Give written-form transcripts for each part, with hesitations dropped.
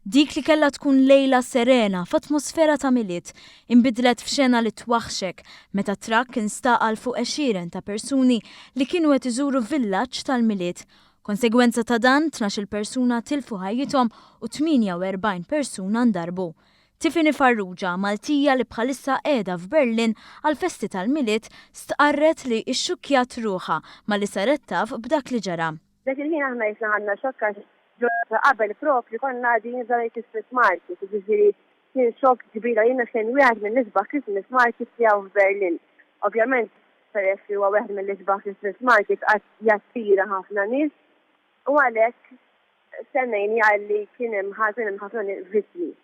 Dik li kella tkun lejla serena f'atmosfera ta' miliet inbidlet f'xena li twaħxek meta trakk instaqal fuq 20 ta' persuni li kienu qed iżuru villaġġ tal-miliet. Konsegwenza ta' dan 12 persuna tilfu ħajjithom u 48 persuna ndarbu. Tiffany Farrugia, Maltija li bħalissa qiegħda f'Berlin għal-festi tal-miliet stqarret li xxukkjat ruħha ma li saret taf b'dak li ġara. Dak il-ħin aħna jisna ħanna xokka qabel propri konna din żaret Christmas market, ġifieri kien xokk kbira jiena xejn wieħed mill-isbaħ Christmas market tiegħu f'Berlin. Ovvjament peress li huwa wieħed mill-isbaħ Christmas market qatt jattira ħafna nies u għalhekk semmejni għalli kien hemm ħafna vittmi.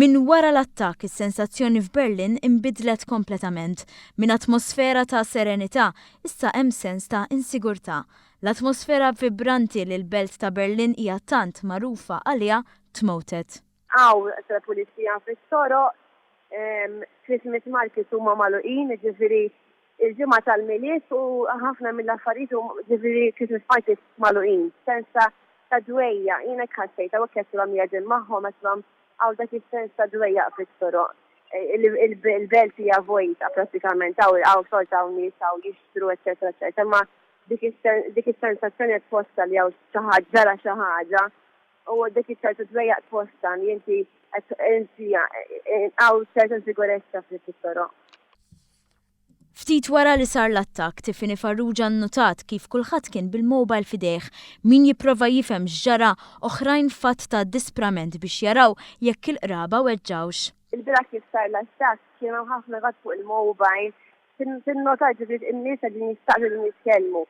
Min wara l-attakk is-sensazzjoni f'Berlin inbidlet kompletament. Min atmosfera ta' serenità issa hemm sens ta' insigurtà. L-atmosfera vibranti li l-belt ta' Berlin hija tant magħrufa għaliha tmotet. Pulizija fis-toroq, Christmas market huma magħluqin, ġifieri il-ġimgħa tal-miliet u ħafna mill-affarijiet ġifieri Christmas market magħluqin. Sensa ta' dwejja, jiena ħassejt hawnhekk qed jaġel magħhom għaslhom għaw dak is-sens ta' dwejja fis-toroq. Il-belt hija vojta prattikament għaw solta hawn nies hawn jixtru eċetera eċetera. Ma dik is-sensazzjoni tposta li hawn xi ħaġa ġara xi ħaġa u dik iċ-ċertu dwejja tposta li inti hawn ċerta sigurezza fis-toroq. Ftit wara li sar l-attakk, Tiffany Farrugia nnotat kif kulħadd kien bil-mobile fidejh, min jipprova jifhem x'ġara oħrajn fatt ta' disprament biex jaraw jekk il-qraba weġġawx. Il-bira kif sar l-attakk kienu ħafna għad fuq il-mobile, tinnota ġifieri n-nies qegħdin jistaqbilu nitkellmu.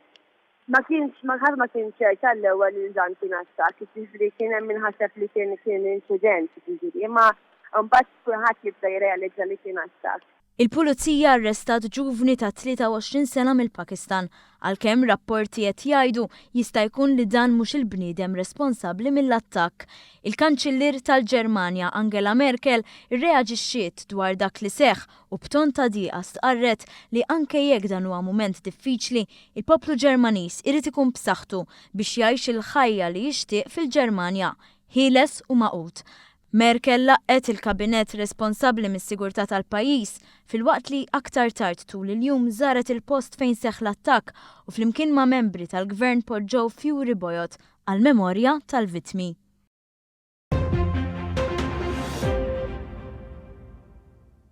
Ma ħadd ma kien ċert għall-ewwel li dan kien attakk, ġifieri kien hemm minħaseb li kien inċident, ġifieri, imma mbagħad kulħadd jibda jirrealizza li kien attakk. Il-pulizija arrestat ġuvni ta' 23 sena mill-Pakistan, għalkemm rapporti qed jgħidu jista' jkun li dan mhux il-bniedem responsabbli mill-attakk. Il-Kanċillier tal-Ġermanja Angela Merkel irreaġixxiet dwar dak li seħħ u b'ton ta' dieqa stqarret li anke jekk dan huwa mument diffiċli, il-poplu Ġermaniż irid ikun b'saħħtu biex jgħix il-ħajja li jixtieq fil-Ġermanja, ħieles u maqut. Merkel laqqet il-kabinet responsabbli mis-sigurtà tal-pajjiż filwaqt li aktar tard tul il-jum żaret il-post fejn seħħ l-attakk u flimkien ma' membri tal-gvern poġġew fjuri bojot għall-memorja tal-vittmi.